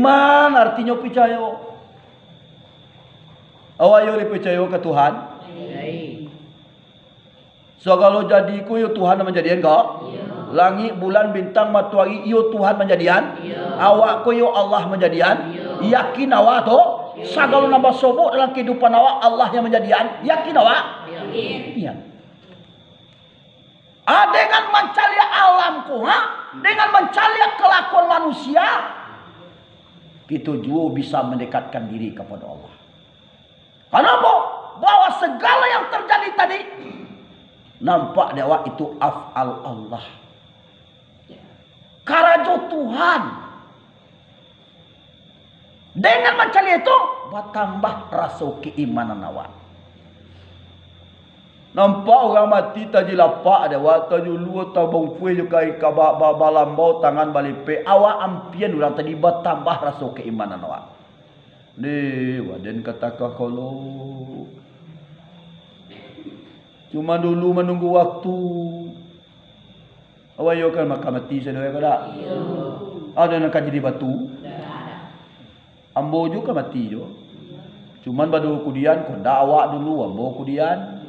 Iman artinya percaya. Awak yo percaya ke Tuhan. So kalau jadi ku yo Tuhan menjadian kau. Langit, bulan, bintang, matahari yo Tuhan menjadian. Awak ku yo Allah menjadian. Yakin awak tu? Segala nama sobok dalam kehidupan awak Allah yang menjadian. Yakin awak? Yakin. Dengan mencari alamku, dengan mencari kelakuan manusia, kita juga bisa mendekatkan diri kepada Allah. Kenapa? Bahwa segala yang terjadi tadi nampak dewa itu af'al Allah. Karajo Tuhan. Dengan mencari itu bertambah rasa keimanan awak. Nampak orang mati tadi lapak dewa tadi lu tabung kue juga ikabak balambau tangan balipe awak ampian orang tadi bertambah rasa keimanan awak. Ni waden katakah kalau cuma dulu menunggu waktu. Awak yo kan makan mati saudara kada? Iya. Ada nak jadi batu? Ambo juga mati jo. Cuman badu kudian konda awak dulu ambo kudian.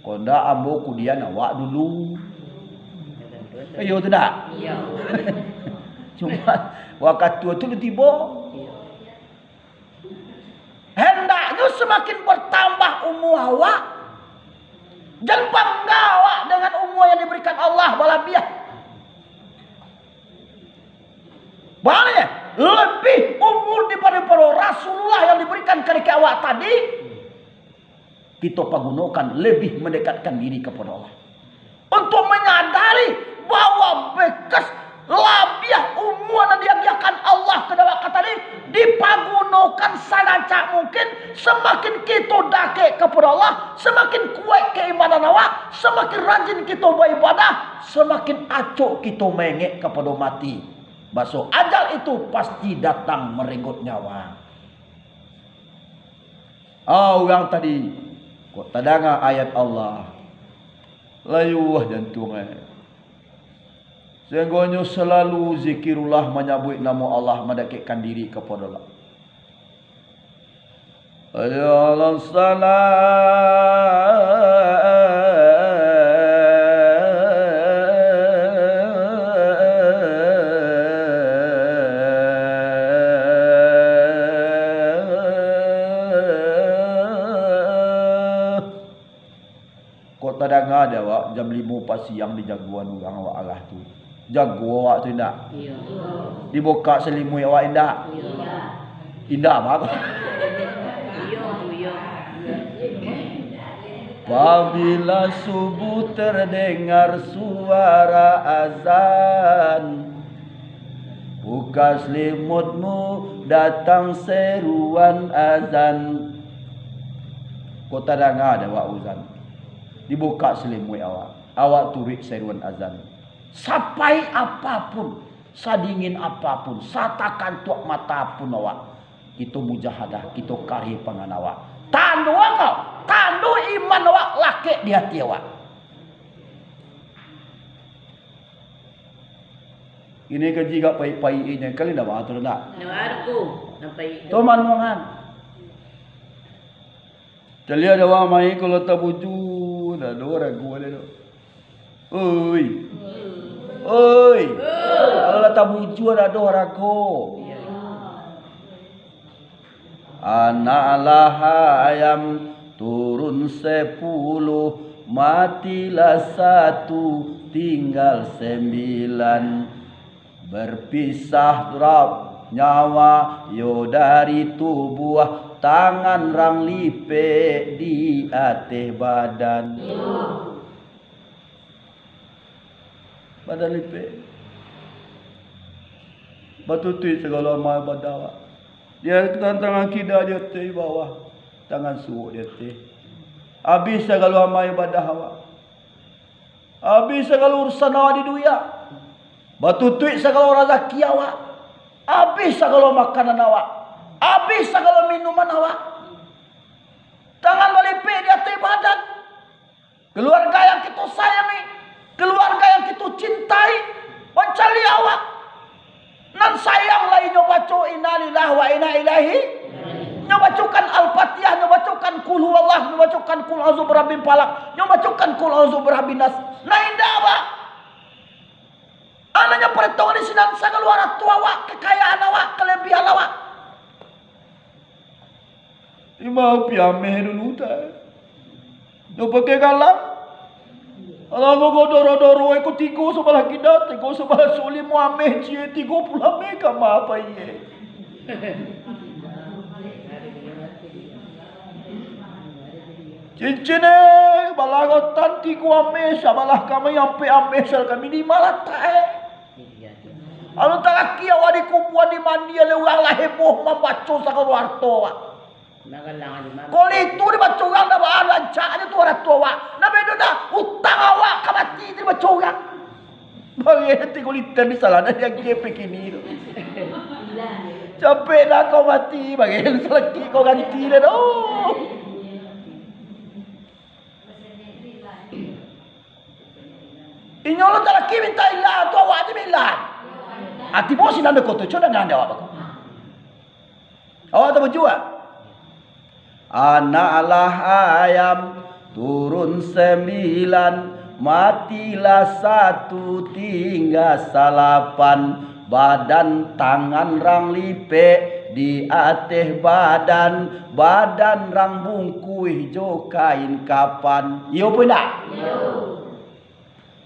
Konda ambo kudian awak dulu. Ayo tu dak? Iya. Cuma waktu tu tiba. Hendaknya semakin bertambah umur awak. Jangan bangga awak dengan umur yang diberikan Allah balabiah. Boleh lebih umur daripada Rasulullah yang diberikan kepada awak tadi. Kita pergunakan lebih mendekatkan diri kepada Allah. Untuk menyadari bahwa bekas labiah umur yang diagiakan Allah ke dalam kata ini dipagunakan sangat mungkin. Semakin kita dakik kepada Allah, semakin kuat keimanan awak, semakin rajin kita beribadah, semakin acuk kita mengek kepada mati. Bahasa ajal itu pasti datang merenggut nyawa. Orang tadi kok tadanga ayat Allah layuh jantungan. Sehingga selalu zikirullah menyebut nama Allah, mendekatkan diri kepada Allah. Ya kok tadang ada wak jam 5 pas siang di jagoan orang awak arah tu. Jago awak tu indah. Iya. Dibuka selimut awak indah. Iya. Indah apa? Iya. Apabila subuh terdengar suara azan, buka selimutmu datang seruan azan. Kota danga ada awak uzan. Dibuka selimut awak. Awak turik seruan azan. Sampai apapun, sadingin apapun, satakan tuak mata pun awak. Itu mujahadah, itu karhi pangan awak. Tandu kau, tandu iman awak laki di hati awak. Ini kerja gak pai-pai ini kali dah bawa tu dah. Nak aku, nampai. Toman mangan. Celia ada wang mai kalau tak buju, dah dua ragu ada tu. Oi. Oi. Kalau tak buju ada dua ragu. Anak ayam turun 10, matilah 1, tinggal 9. Berpisah drap nyawa yo dari tubuh, tangan rang lipe di atas badan. Badan lipe. Batu tu segala mai badawa. Dia tangan kida dia di bawah, tangan suuk dia teh. Habis segala mai ibadah awak. Habis segala urusan awak di dunia. Batu tuik segala rezeki awak. Habis segala makanan awak. Habis segala minuman awak. Tangan balipe di atas badan. Keluarga yang kita sayangi, keluarga yang kita cintai, mencari awak. Nan sayang lainnya baca inna Allah membacakan kul a'udzu birabbil falaq, membacakan kul a'udzu birabbin nas. Nah indah apa? Anaknya perintah di sinan sa keluar tua awak, kekayaan awak, kelebihan awak. Imau piameh dulu dah. Yo pakai galang. Kalau mau doro-doro ikut tigo sebelah kita, tigo sebelah suli muameh cie tigo pula mereka apa ye. Cincin balagotan tigo ameh sabalah kami ampe ameh sel kami di malah tae. Alu talaki awak di kumpulan di mandi lewang lah heboh membaca sakeluar toa. Kalau itu dibaca orang dah bahan lancaknya tu orang tua. Nah beda dah utang awak kamati dibaca orang. Bagi nanti kulitan di salah dah yang kepek ini tu. Capek dah kau mati. Bagi selagi kau ganti dah. Oh. Inyo lo tak laki minta ilah tu awak je milah. Hati bos ini anda kotor. Coba dengan anda awak. Awak tak berjuang. Anaklah ayam turun 9, matilah 1 tinggal 8. Badan tangan rang lipe di atas badan, badan rang bungkui jo kain kapan. Yo pun tak? Yo.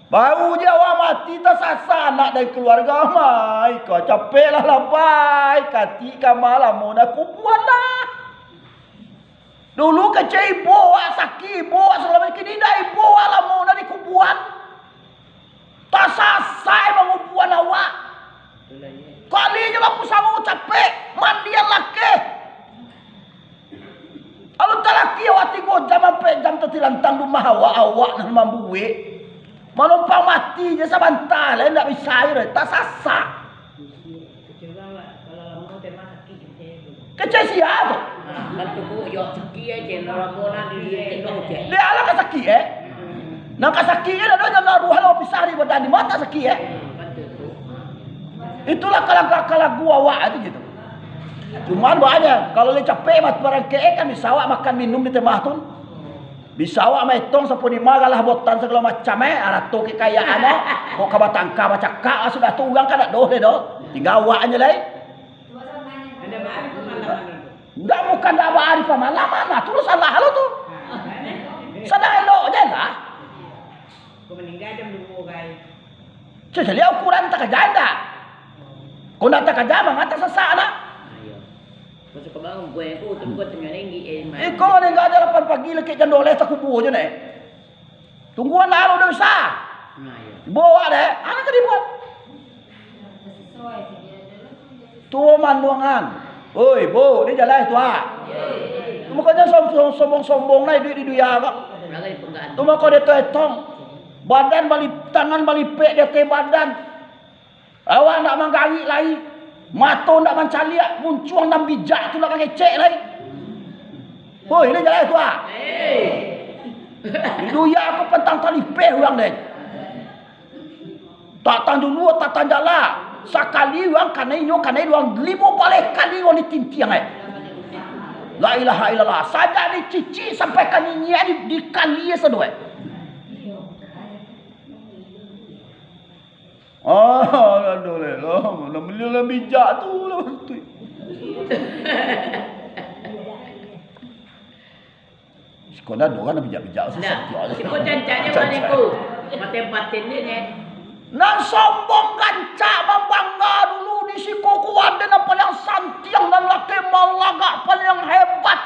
Baru je awak mati tak sasa anak dari keluarga mai. Kau capek lah lampai. Kati kamalah mau nak kubuan lah. Dulu kecil ibu awak sakit, ibu awak selama kini dah ibu awak lah mau nak dikubuan. Tak sasai mengubuan awak. Kali je lah pusama capek. Mandian laki. Kalau tak laki awak 3 jam sampai jam tertilantang rumah awak nak membuat. Menumpang mati je sebentar lah. Tak bisa je. Tak sasak. Kecil siapa tu? Bantu yo sakit aja orang bona di tengok je. Dia ala ka sakit Nak sakit dah dah ruh lo pisah di badan di mata sakit Itulah kalau gua awak itu gitu. Cuman banyak kalau le capek mat barang ke kan bisa awak makan minum di tengah tu. Bisa awak metong sapu di magalah botan segala macam arah tu kekayaan kok ka batangka baca ka sudah tu urang kan dak doh tinggal awak aja lai. Enggak bukan dak arif mana tu salah lo tu. Sadar elok je lah. Kau meninggal jam 2 guys. Jadi ukuran tak kerja kau nak tak kerja bang atas sesak nak. Masuk ke bangun gue tengok tengah tinggi kalau ni enggak ada 8 pagi lekik jam 12 tak kubur je ni. Tungguan lalu dah besar. Bawa deh, anak tadi buat. Tuh manduangan. Oi, bo, ni jalan tu ah. Makanya sombong-sombong lah duit di dunia kak. Tu maka dia etong. Badan balik tangan balik pek dia ke badan. Awak nak menggari lagi. Mata nak mencaliak, muncuang dan bijak tu nak ngecek lagi. Oi, ni jalan tu ah. Di dunia aku pentang tali pek orang deh. Tak tanjung dua, tak tanjala. Sekali orang kanai orang 5 balik kali orang ditintiang La ilaha illallah. Saja dicici sampai kanyinya di kali sedua. Alhamdulillah. Mana beli bijak tu lah tu. Sekolah dua kan bijak-bijak susah. Kau cancaknya mana ku? Mati-mati ni ni. Nang sombong kancak membangga dulu di si koko ada yang paling santiang dan laki malaga paling hebat.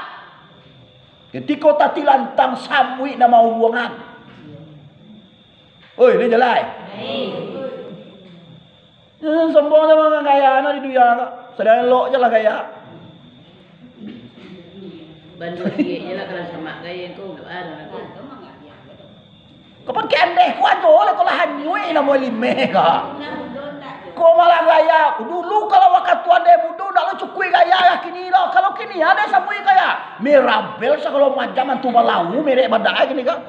Ketika tati lantang samui nama hubungan. Oi, ni jalan. Sombong sama gaya anak di dunia tak. Sedang elok je lah gaya. Bantu dia je lah kalau sama gaya kau tak ada. Kau pakai andeh kau aja lah kalau hanyui nama limeh kak. Kau malah gaya. Dulu kalau waktu andeh muda dah lo cukui gaya lah kini dah. Kalau kini ada samui gaya. Mirabel segala macam antu balau merek badai kini kak.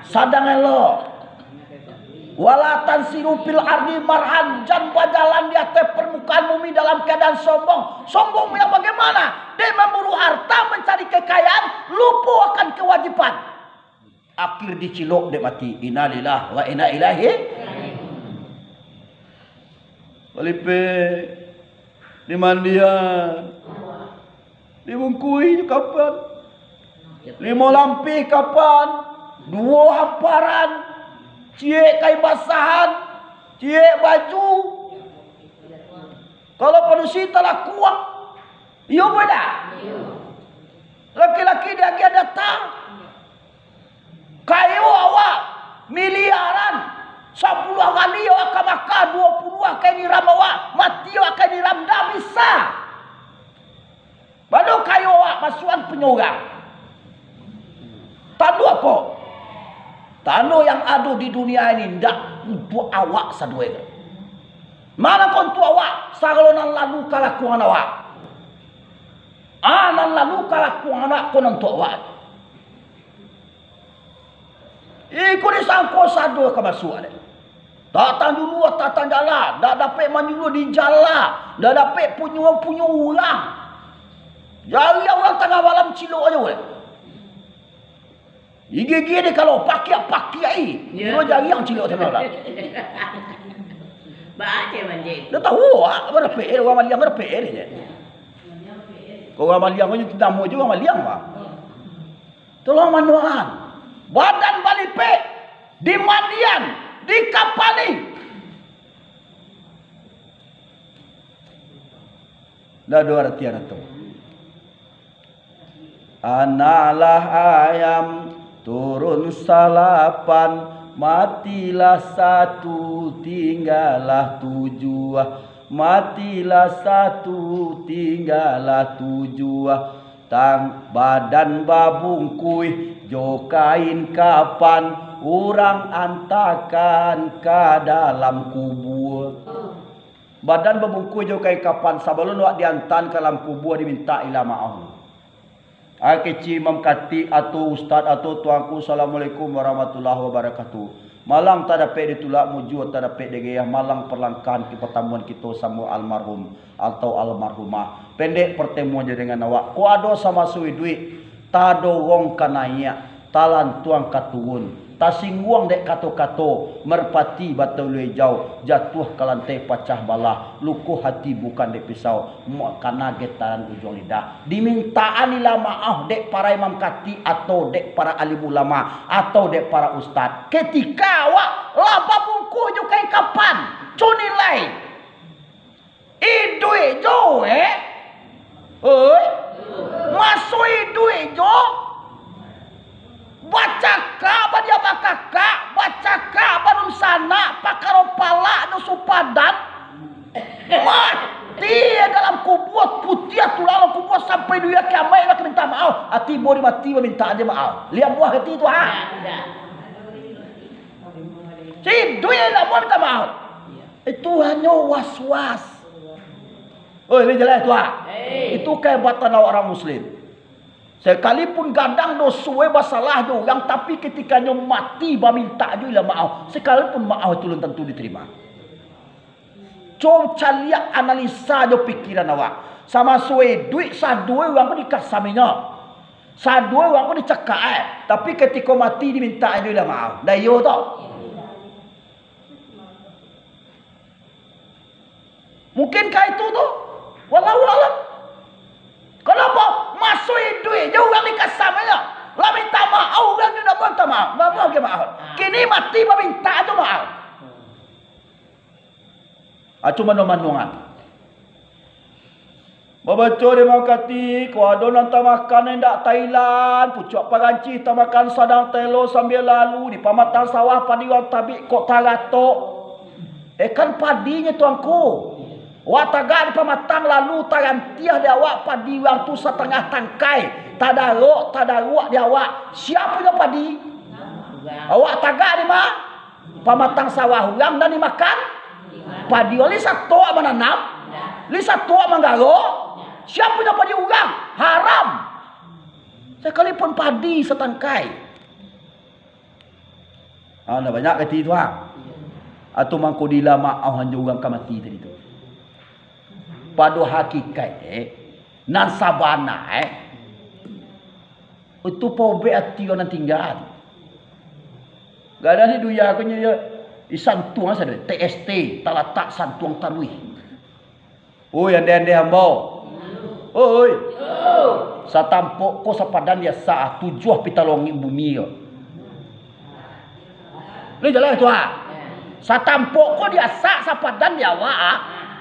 Sadang elok. Wala tansiru fil ardi marhan, jangan berjalan di atas permukaan bumi dalam keadaan sombong. Sombong yang bagaimana? Dia memburu harta, mencari kekayaan, lupa akan kewajiban. Akhir dicilok dia mati. Innalillahi wa inna ilaihi. Walipe di mandian, di Bungkui kapan? 5 lampih kapan? 2 hamparan. Cie kain basahan, cie baju. Kalau penusi telah kuat, iya beda. Laki-laki dia datang, kayu awak miliaran, 10 kali awak makan, 20 akan diram awak, mati awak akan diram, dah bisa. Baru kayu awak masukan penyorang. Tandu apa? Tanah yang ada di dunia ini tidak untuk awak sadua. Mana kau untuk awak? Sagalonan lalu kalakuan awak. Nan lalu kalakuan awak kau untuk awak. Iku disangko sadua kemasukan. Datang dulu, datang jalan. Tak dapat menyuruh di jalan. Tak dapat punya orang. Jadi orang tengah malam cilok aja boleh. Gigi dia kalau pakai dia jari yang cilok sama orang. Baca manjit. Dia tahu apa PR orang Maliang ada PR je. Orang Maliang punya kita mau juga Maliang pak. Tolong manduan. Badan balipe di mandian, di kapani. Dah 200 tu. Analah ayam turun salapan, matilah 1 tinggallah 7. Matilah 1 tinggallah 7. Tang badan babungkui jo kain kapan, orang antakan ke dalam kubur. Badan babungkui jo kain kapan, sebelum wak diantan ke dalam kubur diminta ila maaf. Kecil Imam Khatib atau Ustaz atau tuanku, Assalamualaikum warahmatullahi wabarakatuh. Malang tak dapat ditulak mujud, tak dapat digayah. Malang perlangkan ke pertemuan kita sama almarhum atau almarhumah. Pendek pertemuan je dengan awak. Ku ada sama suwi duit, tak ada wong kanaya, talan tuang katurun. Tasingguang dek kato-kato, merpati batau lui jauh, jatuh ke lantai pecah bala, lukuh hati bukan dek pisau, karena getaran ujung lidah. Dimintaan ila maaf dek para Imam Khatib atau dek para alim ulama atau dek para ustaz. Ketika awak lapa bungku jo kai kapan, cunilai. Idui jo masuk idui jo. Bacaka badia bakaka, bacaka banum sana, pakaropala no supadan. Mati dalam kubur putih tulang kubur sampai dunia kiamat nak minta maaf. Hati bori mati meminta aja maaf. Lihat buah hati itu ha. Si dunia nak buat minta maaf. Itu hanya was-was. Oh ini jelas tu ha. Itu kehebatan orang muslim. Sekalipun gadang dosue basalah jo yang tapi ketikanya mati minta jo ila maaf. Sekalipun maaf itu belum tentu diterima. Coba lihat analisa jo pikiran awak. Sama suwe duit sadue orang pun dikasaminya. Sadue orang pun dicekak tapi ketika mati diminta jo ila maaf. Dah yo to. Mungkinkah itu tu? Wallahu alam. Kenapa? Masuk duit je orang dikasamnya. Lah minta maaf orang ni nak minta maaf. Enggak mau ke maaf. Kini mati minta tu maaf. Cuma manungan. Babaca dia mau kati, kau ada nanti makan endak Thailand, pucuk paranci tak makan sadang telo sambil lalu di pamatan sawah padi orang tabik kok taratok. Kan padinya tuanku. Wak tagak di pamatang lalu tarantiah dia awak padi wang tu setengah tangkai. Tadaruk dia awak. Siapa punya padi? Awak tagak di mana? Pamatang sawah orang dan dimakan? Padi oli satu awak menanam? Li satu awak menggaruk? Siapa punya padi orang? Haram. Sekalipun padi setangkai. Ada banyak kata itu ha. Atau mangko dila maau hanya orang kamati tadi tu. Pada hakikat nan sabana itu pobe ati orang tinggal. Gada ni duya aku nya isantuang sada TST talatak santuang tarwih. Oi ande hambau. Oi. Satampok ko sapadan dia sa tujuh pitalongi bumi yo. Ni jalan tu Satampok ko dia sa sapadan dia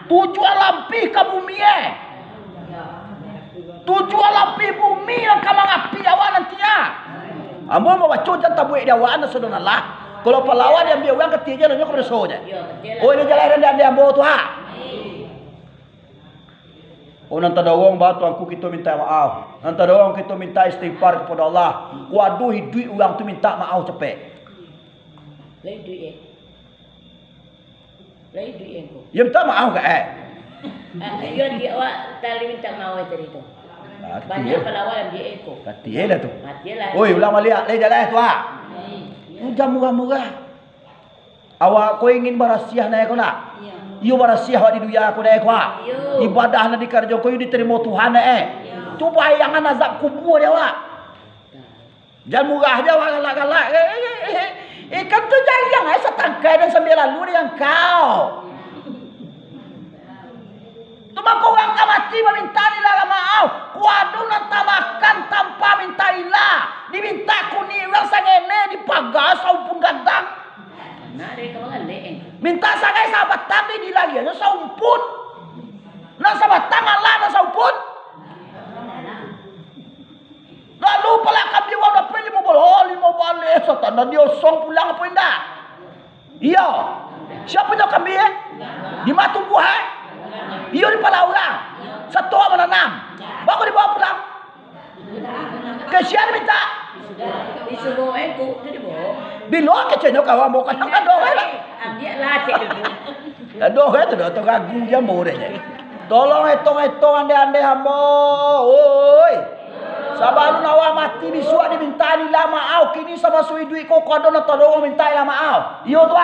tujuh lampi ka bumi tujuh lampi bumi yang kamang api awak nanti Ambo mau baca jangan tabuik dia awak anda saudara Allah. Kalau pelawan dia ambil orang ketiga nanya kepada soja. Oh ini jalan dia ambo tu Oh nanti dorong batu aku kita minta maaf. Nanti dorong kita minta istighfar kepada Allah. Waduh duit orang tu minta maaf cepet. Lain duit aku. Ya minta maaf ke Yo dia awak tali minta maaf tadi tu. Banyak pelawan dia eko. Kati dah tu. Matilah. Oi ulang balik le jalan tu Jam murah-murah. Awak kau ingin berasiah naik kau nak? You berasiah awak di dunia aku naik kau. Ibadah nak dikerja kau diterima Tuhan Coba bayangan azab kubur dia awak. Jangan murah dia awak galak-galak. Kan tu jangan setangkai dan sambil lalu dengan kau. Cuma kau orang mati meminta nila maaf. Waduh nak makan tanpa minta ilah. Diminta kuni orang sangene dipagar saupun gandang. Nah dia kau kan leeng. Minta sangai sahabat tadi di lagi aja saumpun. Nak sahabat tangan lah nak saumpun. Lalu pala kami orang dapat 5 balik. Satan dan dia song pulang apa indah. Iya. Siapa yang kami Di matu buah Iyo di pala orang. Satu orang menanam. Baru dibawa pulang. Kesian minta. Disuruh aku tu dibawa. Bila kecilnya kawan bukan yang ada orang lah. Dia latih dulu. Ada orang tu dah ragu je boleh je. Tolong hitung-hitung ande-ande hamba. Oi. Sabar lu nawak mati bisuak diminta nila maaf. Kini sama sui duit kau kodo nak tolong minta nila maaf. Iyo tu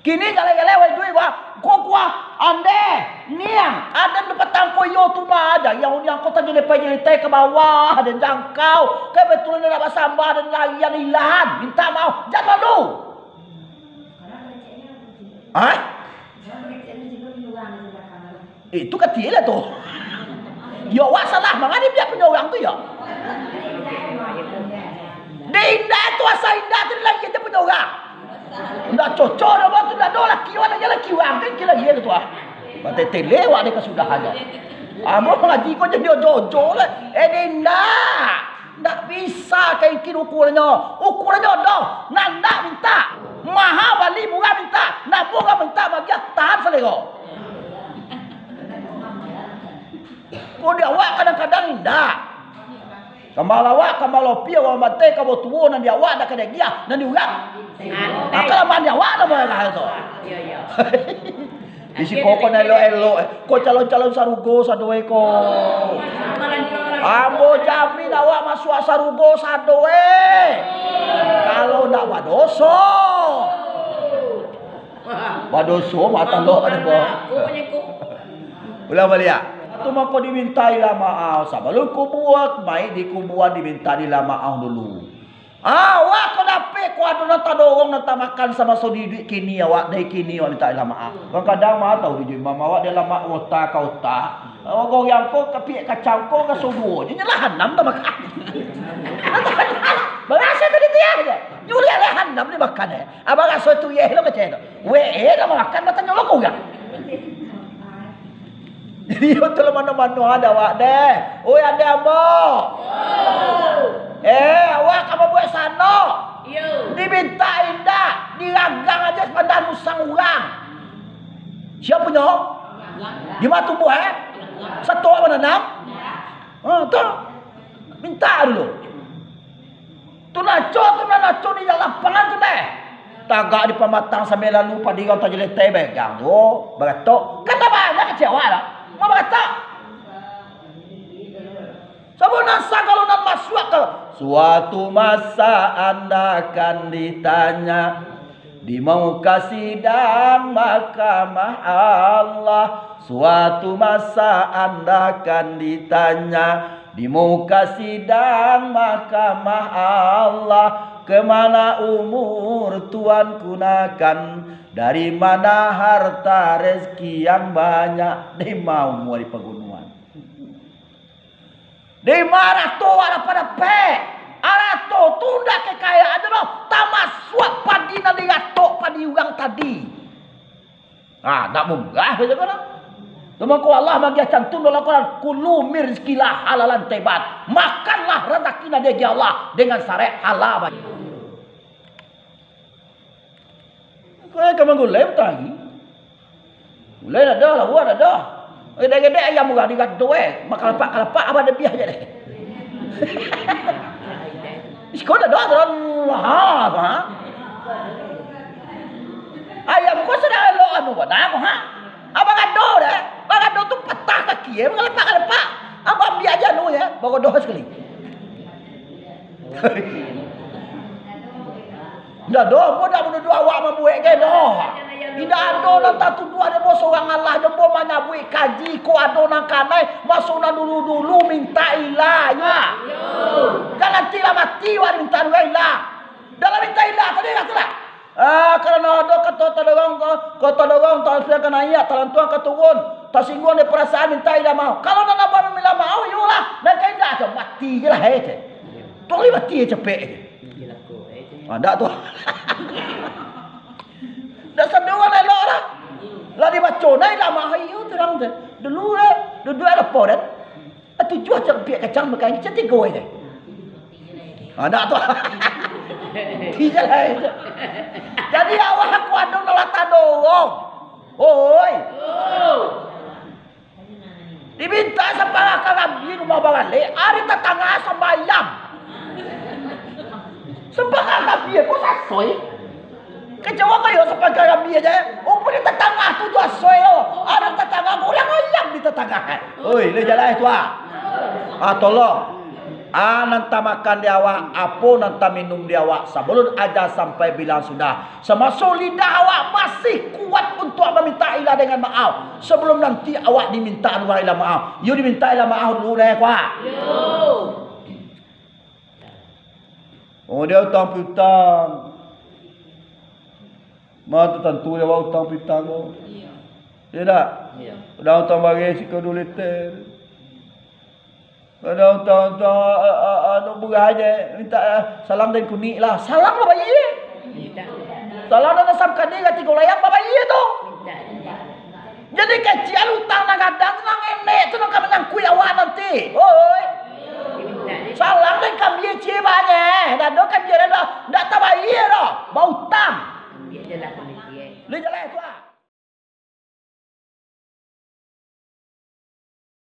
Kini gale-gale wei duit kau ande niang ada dapat tangko yo tu mah aja yang kau tadi lepas nyeritai ke bawah dan jangkau kebetulan nak basambah dan layan ilahan minta maaf jangan malu itu kecil lah tu yo wak salah mangani dia punya orang tu ya dia indah tu asal indah tu lagi dia punya orang ndak cocok dah batu dah do laki wan aja laki wan kan kira dia tu Bate telewak dia kesudahannya. Amo ngaji kau jadi jojo lah. Ndak bisa kayak kira ukurannya. Ukurannya dah nak minta. Maha bali murah minta. Nak murah minta bagi tahan selego. Kau dia awak kadang-kadang indah. Kamalawak kamalopia wa mate ka botuo nan dia awak dak kada dia nan diurang. Akala man dia awak dah boleh tu. Ya. Isi koko na elo ko calon-calon sarugo sadoe ko. Ambo jamin awak masuk sarugo sadoe. Kalau ndak badoso. Badoso mata lo ada bo. Ulang balik ya. Tu mako dimintai lah maaf. Sebelum kubuat, mai di kubuat diminta lah maaf dulu. Awak kau dapat kau ada nak dorong nak makan sama saudi duit kini awak dari kini awak minta lah maaf. Kadang-kadang mah tahu di mama awak dia lama otak kau tak. Orang yang kau kepik kacang kau ke sodo. Dia nyelahan nam dah makan. Berasa tadi dia aja. Nyuri lahan nam dia makan abang rasa tu ye lo kecil tu. Dah makan mata nyolok kau ya. Jadi itu mana-mana ada awak deh. Oi ada ambo. Awak kamu buat sana. Diminta indah, diragang aja sepandan musang orang. Siapa punya? Di matu buah Satu orang menanam. Tu. Minta dulu. Tu naco di lapangan tu deh. Tagak di pematang sambil lalu pada orang tak jelek begang tu. Beratok. Kata banyak kecewa lah. Mau berkata sebab nasa kalau nak masuk ke suatu masa anda akan ditanya di muka sidang mahkamah Allah. Suatu masa Anda akan ditanya di muka sidang mahkamah Allah, kemana umur Tuhan gunakan, dari mana harta rezeki yang banyak, di mau di pegunungan. Di mana tu ada pada pe, ada tu tunda kekayaan dulu, tamas suap padi nanti gatok padi uang tadi. Tak munggah saja kan? Temaku Allah bagi cantum dalam Quran, kulu mirzkilah halalan tebat, makanlah rezeki dari Allah dengan syariat halal. Kau kamu gulai tadi, gulai ada lah, buat ada. Gede-gede ayam muka dikat doe, makan lepak apa ada biar jadi. Sekolah dah terang mahal, ha? Ayam kau sedang lo anu pada ha? Abang ado dah, abang ado tu patah kaki, makan lepak. Abang biar aja nu ya, bawa doa sekali. Dah doa, bodoh bodoh awak membuat ke doa. Tidak ada nak tatu dua ada bos orang Allah ada bos mana buat kaji ko ada nak kanai masuk nak dulu minta ilah ya. Kan nanti lah mati war minta ilah. Dalam minta ilah tadi kata lah. Kerana ada kata dorong tak silakan ayat talan tuan keturun tak singgung dia perasaan minta ilah mau. Kalau nak apa minta mau yolah nak ilah tu mati je lah tu. Tu mati cepet. Ada tu. Dah sedua nak elok lah. Lah dibaca naik lah mahayu terang tu. Dulu ada podet. Tujuh macam piak kacang makan cantik gue je. Ada tu. Tidak lah itu. Jadi awak aku ada nolata dorong. Oi. Diminta sampai kami rumah balik. Hari tetangga sembayam. Sampai kami aku sasoi. Kecewa kayo sa pagkarami aja. O pwede tetangga tu dua soyo. Ada tetangga ulang ayam di tetangga. Oi, le jalan itu tolong. Nanta makan di awak, apa nanta minum di awak sebelum aja sampai bilang sudah. Semasa lidah awak masih kuat untuk meminta ilah dengan maaf. Sebelum nanti awak diminta ilah maaf. You diminta ilah maaf dulu deh kuat. Oh dia utang-utang. Mata tentu dia bawa utang pitang tu. Ya tak? Ya. Dah utang bagi si kau dulu ter. Dah utang anu beras je. Minta salam dan kunik lah. Salam lah bayi. Salam dan asam kani kat tiga layang bayi tu. Jadi kecil utang nak kadang nak enek tu nak menang kui awak nanti. Oi. Salam dan kami cie banyak. Dah do kami dah tak bayi dah. Bau utang. Dia jalan tu.